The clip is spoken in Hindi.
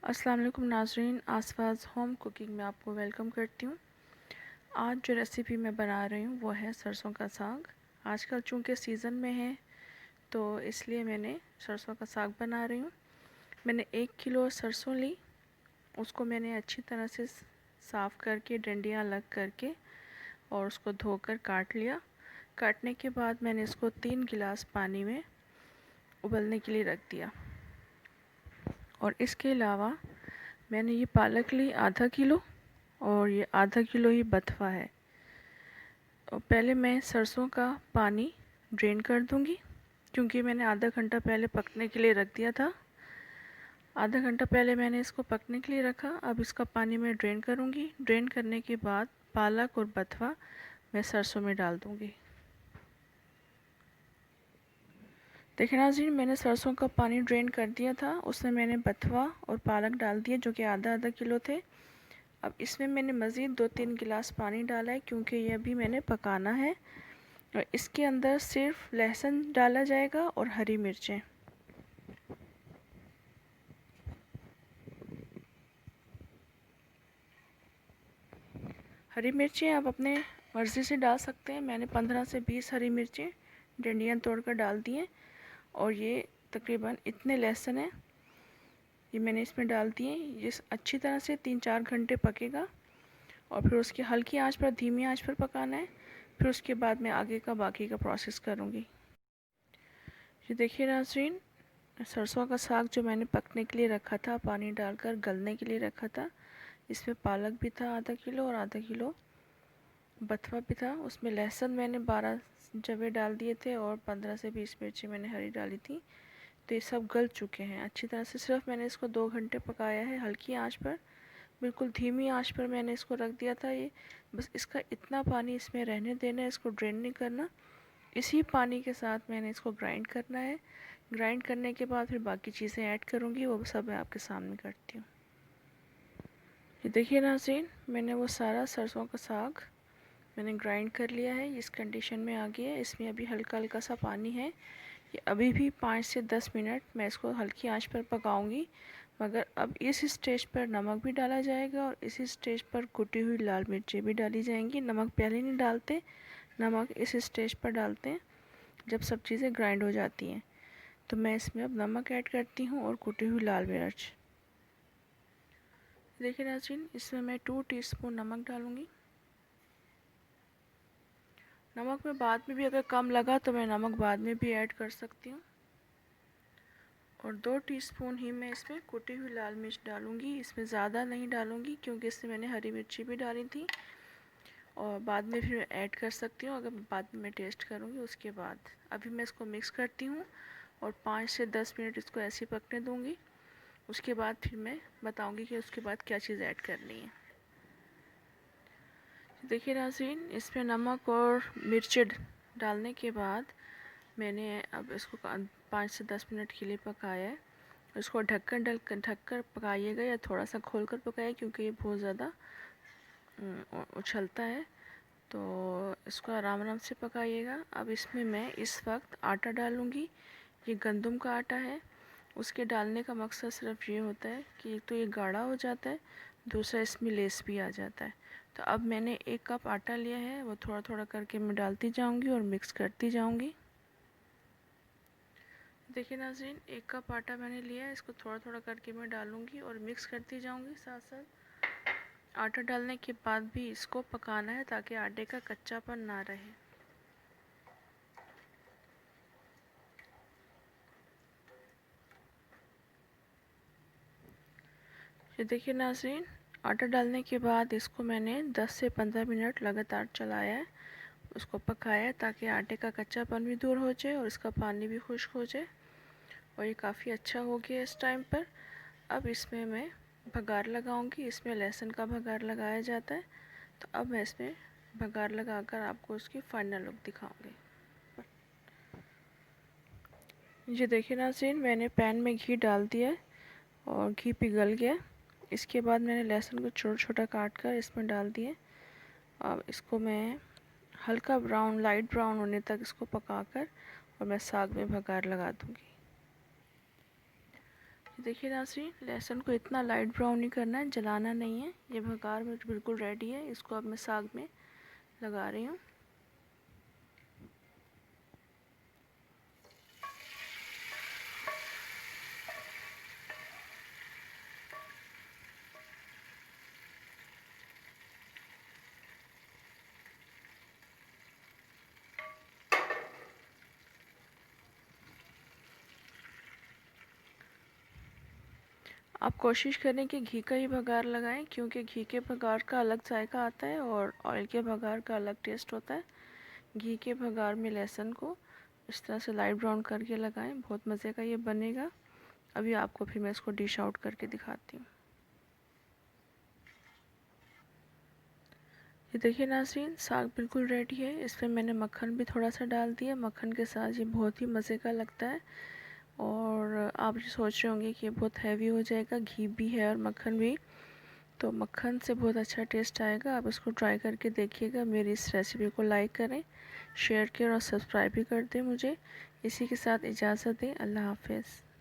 अस्सलाम वालेकुम नाज़रीन, आसपास होम कुकिंग में आपको वेलकम करती हूँ। आज जो रेसिपी मैं बना रही हूँ वो है सरसों का साग। आजकल चूँकि सीज़न में है तो इसलिए मैंने सरसों का साग बना रही हूँ। मैंने 1 किलो सरसों ली, उसको मैंने अच्छी तरह से साफ़ करके डंडियाँ अलग करके और उसको धोकर काट लिया। काटने के बाद मैंने इसको 3 गिलास पानी में उबलने के लिए रख दिया। और इसके अलावा मैंने ये पालक ली आधा किलो और ये आधा किलो ही बथवा है। और पहले मैं सरसों का पानी ड्रेन कर दूंगी क्योंकि मैंने आधा घंटा पहले पकने के लिए रख दिया था। आधा घंटा पहले मैंने इसको पकने के लिए रखा। अब इसका पानी मैं ड्रेन करूंगी। ड्रेन करने के बाद पालक और बथवा मैं सरसों में डाल दूंगी। देखिए नाज़रीन, मैंने सरसों का पानी ड्रेन कर दिया था, उसमें मैंने बथवा और पालक डाल दिए जो कि आधा आधा किलो थे। अब इसमें मैंने मज़ीद 2-3 गिलास पानी डाला है क्योंकि ये अभी मैंने पकाना है। और इसके अंदर सिर्फ लहसुन डाला जाएगा और हरी मिर्चें। हरी मिर्चें आप अपने मर्ज़ी से डाल सकते हैं। मैंने 15 से 20 हरी मिर्चें डंडियाँ तोड़कर डाल दी हैं। और ये तकरीबन इतने लहसुन हैं, ये मैंने इसमें डाल दिए। ये अच्छी तरह से 3-4 घंटे पकेगा और फिर उसकी हल्की आंच पर, धीमी आंच पर पकाना है। फिर उसके बाद मैं आगे का बाकी का प्रोसेस करूँगी। ये देखिए नाज़रीन, सरसों का साग जो मैंने पकने के लिए रखा था, पानी डालकर गलने के लिए रखा था, इसमें पालक भी था आधा किलो और आधा किलो बथवा भी था। उसमें लहसुन मैंने 12 जवे डाल दिए थे और 15 से 20 मिर्ची मैंने हरी डाली थी। तो ये सब गल चुके हैं अच्छी तरह से। सिर्फ मैंने इसको 2 घंटे पकाया है हल्की आंच पर, बिल्कुल धीमी आंच पर मैंने इसको रख दिया था। ये बस इसका इतना पानी इसमें रहने देना है, इसको ड्रेन नहीं करना। इसी पानी के साथ मैंने इसको ग्राइंड करना है। ग्राइंड करने के बाद फिर बाकी चीज़ें ऐड करूँगी, वो सब मैं आपके सामने करती हूँ। ये देखिए नाज़रीन, मैंने वो सारा सरसों का साग मैंने ग्राइंड कर लिया है। इस कंडीशन में आ गया है। इसमें अभी हल्का हल्का सा पानी है। ये अभी भी 5 से 10 मिनट मैं इसको हल्की आंच पर पकाऊंगी। मगर अब इस स्टेज पर नमक भी डाला जाएगा और इसी स्टेज पर कुटी हुई लाल मिर्ची भी डाली जाएंगी। नमक पहले नहीं डालते, नमक इस स्टेज पर डालते हैं जब सब चीज़ें ग्राइंड हो जाती हैं। तो मैं इसमें अब नमक ऐड करती हूँ और कुटी हुई लाल मिर्च। देखिए नाज़रीन, इसमें मैं 2 टीस्पून नमक डालूँगी। नमक में बाद में भी अगर कम लगा तो मैं नमक बाद में भी ऐड कर सकती हूँ। और 2 टीस्पून ही मैं इसमें कुटी हुई लाल मिर्च डालूँगी। इसमें ज़्यादा नहीं डालूँगी क्योंकि इसमें मैंने हरी मिर्ची भी डाली थी और बाद में फिर ऐड कर सकती हूँ अगर बाद में मैं टेस्ट करूँगी उसके बाद। अभी मैं इसको मिक्स करती हूँ और 5 से 10 मिनट इसको ऐसे ही पकने दूँगी। उसके बाद फिर मैं बताऊँगी कि उसके बाद क्या चीज़ ऐड करनी है। देखिए नाज़रीन, इसमें नमक और मिर्ची डालने के बाद मैंने अब इसको 5 से 10 मिनट के लिए पकाया है। इसको ढककर पकाइएगा या थोड़ा सा खोलकर पकाइए क्योंकि ये बहुत ज़्यादा उछलता है, तो इसको आराम आराम से पकाइएगा। अब इसमें मैं इस वक्त आटा डालूँगी। ये गंदम का आटा है। उसके डालने का मकसद सिर्फ ये होता है कि एक तो ये गाढ़ा हो जाता है, दूसरा इसमें लेस भी आ जाता है। तो अब मैंने 1 कप आटा लिया है, वो थोड़ा थोड़ा करके मैं डालती जाऊंगी और मिक्स करती जाऊंगी। देखिए नाज़रीन, 1 कप आटा मैंने लिया है, इसको थोड़ा थोड़ा करके मैं डालूंगी और मिक्स करती जाऊंगी। साथ साथ आटा डालने के बाद भी इसको पकाना है ताकि आटे का कच्चापन ना रहे। ये देखिए नाज़रीन, आटा डालने के बाद इसको मैंने 10 से 15 मिनट लगातार चलाया है, उसको पकाया ताकि आटे का कच्चापन भी दूर हो जाए और इसका पानी भी खुश्क हो जाए। और ये काफ़ी अच्छा हो गया इस टाइम पर। अब इसमें मैं बघार लगाऊंगी। इसमें लहसुन का बघार लगाया जाता है, तो अब मैं इसमें बघार लगाकर आपको उसकी फाइनल लुक दिखाऊंगी। ये देखिए नाज़रीन, मैंने पैन में घी डाल दिया है और घी पिघल गया। इसके बाद मैंने लहसुन को छोटा छोटा काट कर इसमें डाल दिए। अब इसको मैं हल्का ब्राउन, लाइट ब्राउन होने तक इसको पकाकर और मैं साग में बघार लगा दूंगी। देखिए नाज़रीन, लहसुन को इतना लाइट ब्राउन नहीं करना है, जलाना नहीं है। ये बघार में बिल्कुल रेडी है। इसको अब मैं साग में लगा रही हूँ। आप कोशिश करें कि घी का ही बघार लगाएं, क्योंकि घी के बघार का अलग जायका आता है और ऑयल के बघार का अलग टेस्ट होता है। घी के बघार में लहसुन को इस तरह से लाइट ब्राउन करके लगाएं, बहुत मज़े का ये बनेगा। अभी आपको फिर मैं इसको डिश आउट करके दिखाती हूँ। ये देखिए नाज़रीन, साग बिल्कुल रेडी है। इसमें मैंने मक्खन भी थोड़ा सा डाल दिया। मक्खन के साथ ये बहुत ही मज़े का लगता है। और आप ये सोच रहे होंगे कि ये बहुत हैवी हो जाएगा, घी भी है और मक्खन भी, तो मक्खन से बहुत अच्छा टेस्ट आएगा। आप इसको ट्राई करके देखिएगा। मेरी इस रेसिपी को लाइक करें, शेयर करें और सब्सक्राइब भी कर दें मुझे। इसी के साथ इजाज़त दें। अल्लाह हाफ़िज़।